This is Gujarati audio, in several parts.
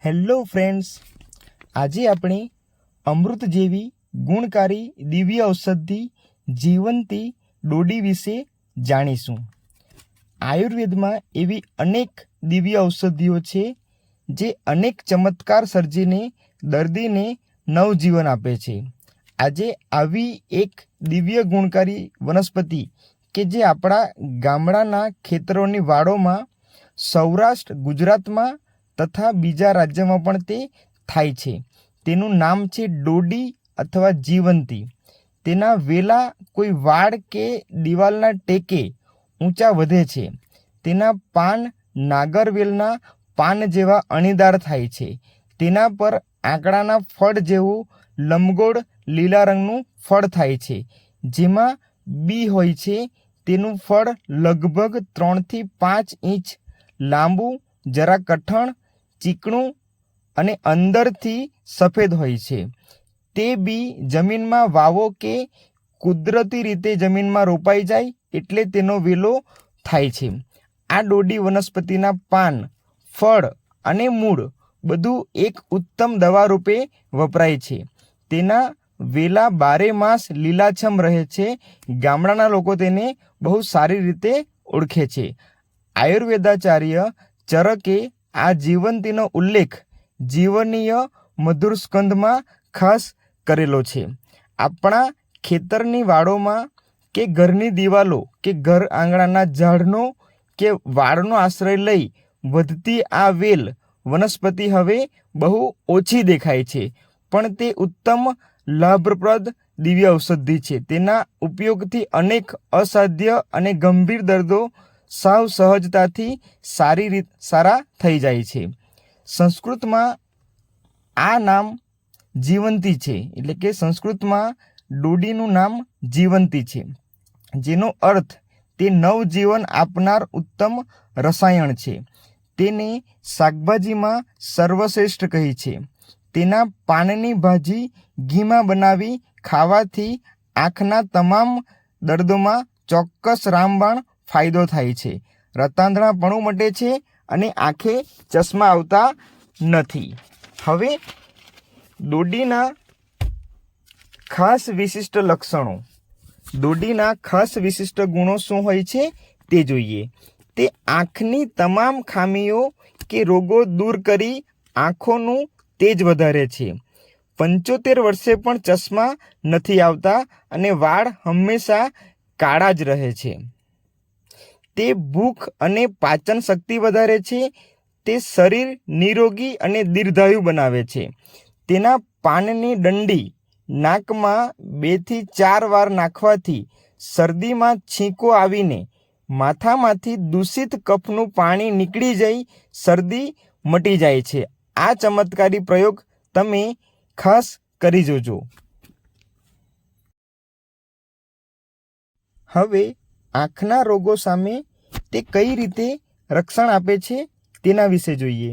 હેલો ફ્રેન્ડ્સ, આજે આપણે અમૃત જેવી ગુણકારી દિવ્ય ઔષધિ જીવંતી ડોડી વિશે જાણીશું। આયુર્વેદમાં એવી અનેક દિવ્ય ઔષધિઓ છે જે અનેક ચમત્કાર સર્જીને દર્દીને નવજીવન આપે છે। આજે આવી એક દિવ્ય ગુણકારી વનસ્પતિ કે જે આપણા ગામડાના ખેતરોની વાડોમાં સૌરાષ્ટ્ર ગુજરાતમાં તથા બીજા રાજ્યોમાં પણ તે થાય છે। તેનું નામ છે ડોડી અથવા જીવંતી। તેના વેલા કોઈ વાડ કે દિવાલના ટેકે ઊંચા વધે છે। તેના પાન નાગરવેલના પાન જેવા અણીદાર થાય છે। તેના પર આંકડાના ફળ જેવું લંબગોળ લીલા રંગનું ફળ થાય છે, જેમાં બી હોય છે। તેનું ફળ લગભગ 3 થી 5 ઇંચ લાંબુ, જરા કઠણ, ચીકણું અને અંદરથી સફેદ હોય છે। તે બી જમીનમાં વાવો કે કુદરતી રીતે જમીનમાં રોપાઈ જાય એટલે તેનો વેલો થાય છે। આ ડોડી વનસ્પતિના પાન, ફળ અને મૂળ બધું એક ઉત્તમ દવા રૂપે વપરાય છે। તેના વેલા 12 માસ લીલાછમ રહે છે। ગામડાના લોકો તેને બહુ સારી રીતે ઓળખે છે। આયુર્વેદાચાર્ય ચરકે આ જીવંતીનો ઉલ્લેખ જીવનીય મધુર સ્કંધમાં ખાસ કરેલો છે। આપણા ખેતરની વાડોમાં કે ઘરની દિવાલો કે ઘર આંગણાના ઝાડનો કે વાડનો આશ્રય લઈ વધતી આ વેલ વનસ્પતિ હવે બહુ ઓછી દેખાય છે, પણ તે ઉત્તમ લાભપ્રદ દિવ્ય ઔષધિ છે। તેના ઉપયોગથી અનેક અસાધ્ય અને ગંભીર દર્દો સાવ સહજતાથી સારા થઈ જાય છે। સંસ્કૃતમાં આ નામ જીવંતી છે, એટલે કે સંસ્કૃતમાં ડોડીનું નામ જીવંતી છે, જેનો અર્થ તે નવજીવન આપનાર ઉત્તમ રસાયણ છે। તેને શાકભાજીમાં સર્વશ્રેષ્ઠ કહી છે। તેના પાનની ભાજી ઘીમાં બનાવી ખાવાથી આંખના તમામ દર્દોમાં ચોક્કસ રામબાણ ફાયદો થાય છે। રતાંધણાપણું મટે છે અને આંખે ચશ્મા આવતા નથી। હવે ડોડીના ખાસ વિશિષ્ટ લક્ષણો, ડોડીના ખાસ વિશિષ્ટ ગુણો શું હોય છે તે જોઈએ। તે આંખની તમામ ખામીઓ કે રોગો દૂર કરી આંખોનું તેજ વધારે છે। 75 વર્ષે પણ ચશ્મા નથી આવતા અને વાળ હંમેશા કાળા જ રહે છે। તે ભૂખ અને પાચન શક્તિ વધારે છે। તે શરીર નિરોગી અને દીર્ઘાયુ બનાવે છે। તેના પાનની ડંડી નાકમાં 2 થી 4 વાર નાખવાથી શરદીમાં છીંકો આવીને માથામાંથી દૂષિત કફનું પાણી નીકળી જઈ શરદી મટી જાય છે। આ ચમત્કારી પ્રયોગ તમે ખાસ કરી જોજો। હવે આંખના રોગો સામે તે કઈ રીતે રક્ષણ આપે છે તેના વિશે જોઈએ।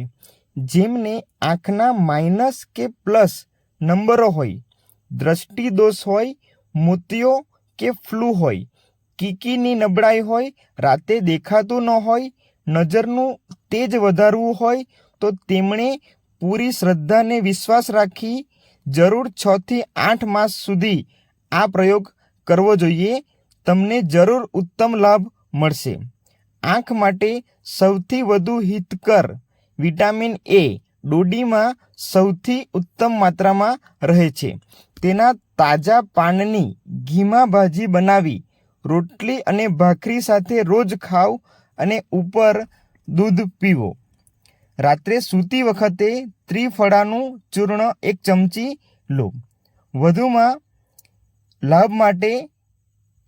જેમને આંખના માઇનસ કે પ્લસ નંબરો હોય, દ્રષ્ટિ દોષ હોય, મોતિયો કે ફ્લૂ હોય, કીકીની નબળાઈ હોય, રાતે દેખાતું ન હોય, નજરનું તેજ વધારવું હોય તો તેમણે પૂરી શ્રદ્ધાને વિશ્વાસ રાખી જરૂર 6 થી 8 માસ સુધી આ પ્રયોગ કરવો જોઈએ। તમને જરૂર ઉત્તમ લાભ મળશે। આંખ માટે સૌથી વધુ હિતકર વિટામિન એ ડોડીમાં સૌથી ઉત્તમ માત્રામાં રહે છે। તેના તાજા પાનની ઘીમાં ભાજી બનાવી રોટલી અને ભાખરી સાથે રોજ ખાવ અને ઉપર દૂધ પીવો। રાત્રે સૂતી વખતે ત્રિફળાનું ચૂર્ણ 1 ચમચી લો। વધુમાં લાભ માટે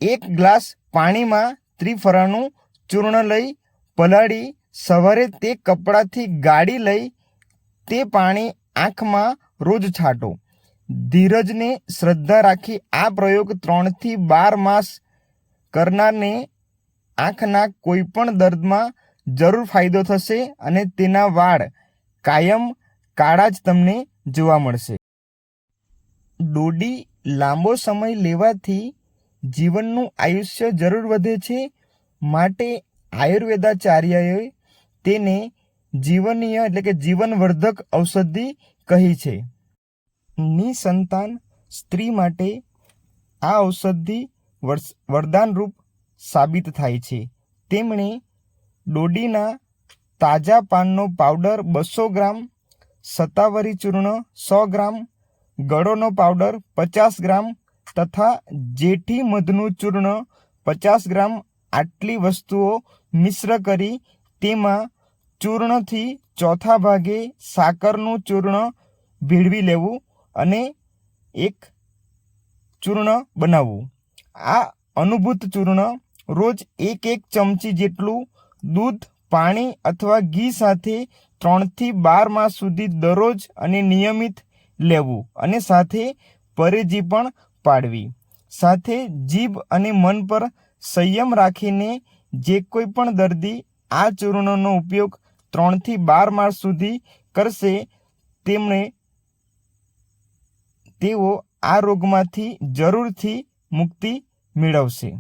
1 ગ્લાસ પાણીમાં ત્રિફળાનું ચૂર્ણ લઈ પલાળી સવારે તે કપડાથી ગાળી લઈ તે પાણી આંખમાં રોજ છાંટો। ધીરજને શ્રદ્ધા રાખી આ પ્રયોગ 3 થી 12 માસ કરનારને આંખના કોઈપણ દર્દમાં જરૂર ફાયદો થશે અને તેના વાળ કાયમ કાળા જ તમને જોવા મળશે। ડોડી લાંબો સમય લેવાથી જીવનનું આયુષ્ય જરૂર વધે છે, માટે આયુર્વેદાચાર્યએ તેને જીવનીય એટલે કે જીવનવર્ધક ઔષધિ કહી છે. નિસંતાન સ્ત્રી માટે આ ઔષધિ વરદાનરૂપ સાબિત થાય છે. તેમણે ડોડીના તાજા પાનનો પાવડર 200 ગ્રામ, શતાવરી ચૂર્ણ 100 ગ્રામ, ગળોનો પાવડર 50 ગ્રામ તથા જેઠી મધનું ચૂર્ણ 50 ગ્રામ આટલી વસ્તુઓ મિશ્ર કરી તેમાં ચૂર્ણથી ચોથા ભાગે સાકરનું ચૂર્ણ ભેળવી લેવું અને એક ચૂર્ણ બનાવવું. આ અનુભૂત ચૂર્ણ રોજ 1 ચમચી જેટલું દૂધ, પાણી અથવા ઘી સાથે 3 થી 12 માસ સુધી દરરોજ અને નિયમિત લેવું અને સાથે પરેજી પણ પાડવી. સાથે જીભ અને મન પર સંયમ રાખીને જે કોઈ પણ દર્દી આ ચૂર્ણનો ઉપયોગ 3 થી 12 માસ સુધી કરશે તેઓ આ રોગમાંથી જરૂરથી મુક્તિ મેળવશે.